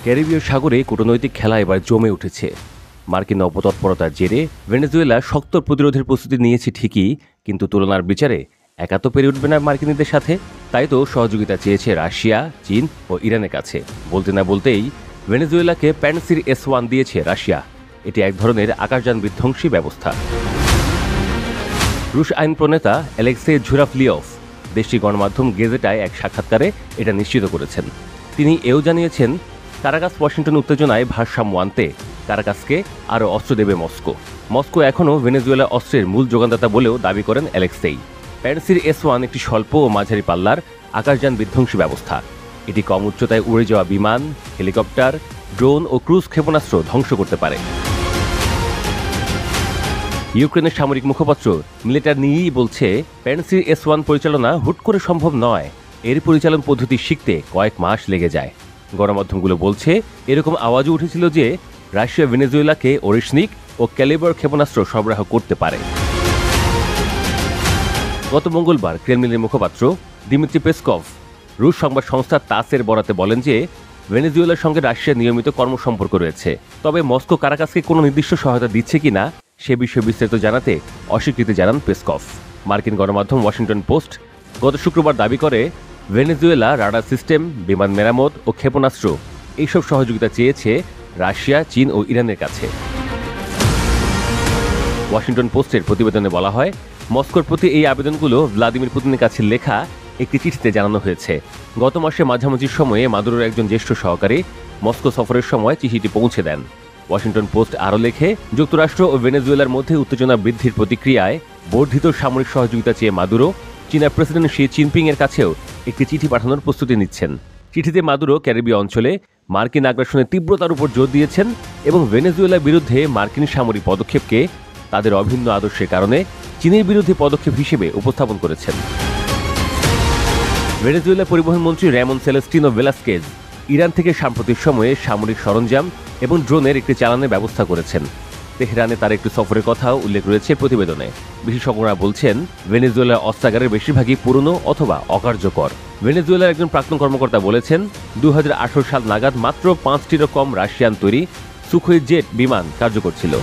ক্যারিবীয় সাগরে কূটনৈতিক খেলা এবার জমে উঠেছে। মার্কিন অপতৎপরতার জেরে ভেনেজুয়েলা শক্ত প্রতিরোধের প্রস্তুতি নিয়েছে ঠিকই, কিন্তু তুলনার বিচারে একা তো পেরে উঠবে না মার্কিনীদের সাথে। তাই তো সহযোগিতা চেয়েছে রাশিয়া, চীন ও ইরানের কাছে। বলতে না বলতেই ভেনেজুয়েলাকে প্যানসির S-1 দিয়েছে রাশিয়া। এটি এক ধরনের আকাশযান বিধ্বংসী ব্যবস্থা। রুশ আইন প্রণেতা অ্যালেক্সেই ঝুরাফলিয়ভ দেশটির গণমাধ্যম গেজেটায় এক সাক্ষাৎকারে এটা নিশ্চিত করেছেন। তিনি এও জানিয়েছেন, কারাকাস ওয়াশিংটন উত্তেজনায় ভারসাম্য আনতে কারাকাসকে আরও অস্ত্র দেবে মস্কো। মস্কো এখনও ভেনেজুয়েলা অস্ত্রের মূল যোগানদাতা বলেও দাবি করেন অ্যালেক্সেই। প্যানসির S-1 একটি স্বল্প ও মাঝারি পাল্লার আকাশযান বিধ্বংসী ব্যবস্থা। এটি কম উচ্চতায় উড়ে যাওয়া বিমান, হেলিকপ্টার, ড্রোন ও ক্রুজ ক্ষেপণাস্ত্র ধ্বংস করতে পারে। ইউক্রেনের সামরিক মুখপাত্র মিলিটার নিয়েই বলছে, প্যানসির S-1 পরিচালনা হুট করে সম্ভব নয়। এর পরিচালন পদ্ধতি শিখতে কয়েক মাস লেগে যায়। গণমাধ্যমগুলো বলছে, এরকম আওয়াজও উঠেছিল যে রাশিয়া ভেনেজুয়েলাকে ওরিশনিক ও ক্যালিবার ক্ষেপণাস্ত্র সরবরাহ করতে পারে। গত মঙ্গলবার ক্রেমলিনের মুখপাত্র দিমিত্রি পেসকভ রুশ সংবাদ সংস্থা তাসের বরাতে বলেন যে ভেনেজুয়েলার সঙ্গে রাশিয়ার নিয়মিত কর্মসম্পর্ক রয়েছে। তবে মস্কো কারাকাসকে কোনো নির্দিষ্ট সহায়তা দিচ্ছে কিনা সে বিষয়ে বিস্তারিত জানাতে অস্বীকৃতি জানান পেসকভ। মার্কিন গণমাধ্যম ওয়াশিংটন পোস্ট গত শুক্রবার দাবি করে, ভেনেজুয়েলা রাডার সিস্টেম, বিমান মেরামত ও ক্ষেপণাস্ত্র এইসব সহযোগিতা চেয়েছে রাশিয়া, চীন ও ইরানের কাছে। ওয়াশিংটন পোস্টের প্রতিবেদনে বলা হয়, মস্কোর প্রতি এই আবেদনগুলো ভ্লাদিমির পুতিনের কাছে লেখা একটি চিঠিতে জানানো হয়েছে। গত মাসে মাঝামাঝি সময়ে মাদুরোর একজন জ্যেষ্ঠ সহকারী মস্কো সফরের সময় চিঠিটি পৌঁছে দেন। ওয়াশিংটন পোস্ট আরও লেখে, যুক্তরাষ্ট্র ও ভেনেজুয়েলার মধ্যে উত্তেজনা বৃদ্ধির প্রতিক্রিয়ায় বর্ধিত সামরিক সহযোগিতা চেয়ে মাদুরো চীনের প্রেসিডেন্ট শি জিনপিং এর কাছেও একটি চিঠি পাঠানোর প্রস্তুতি নিচ্ছেন। চিঠিতে মাদুরো ক্যারিবীয় অঞ্চলে মার্কিন আগ্রাসনের তীব্রতার উপর জোর দিয়েছেন এবং ভেনেজুয়েলার বিরুদ্ধে মার্কিন সামরিক পদক্ষেপকে তাদের অভিন্ন আদর্শের কারণে চীনের বিরুদ্ধে পদক্ষেপ হিসেবে উপস্থাপন করেছেন। ভেনেজুয়েলা পরিবহন মন্ত্রী র্যামন সেলেস্টিনো ভেলাস্কেজ ইরান থেকে সাম্প্রতিক সময়ে সামরিক সরঞ্জাম এবং ড্রোনের একটি চালানের ব্যবস্থা করেছেন। তেহরানে তার একটি সফরের কথাও উল্লেখ রয়েছে প্রতিবেদনে। বিশেষজ্ঞরা বলছেন, ভেনেজুয়েলার অস্ত্রাগারের বেশিরভাগই পুরনো অথবা অকার্যকর। ভেনেজুয়েলার একজন প্রাক্তন কর্মকর্তা বলেছেন, 2018 সাল নাগাদ মাত্র 5টিরও কম রাশিয়ান তৈরি সুখোই জেট বিমান কার্যকর ছিল।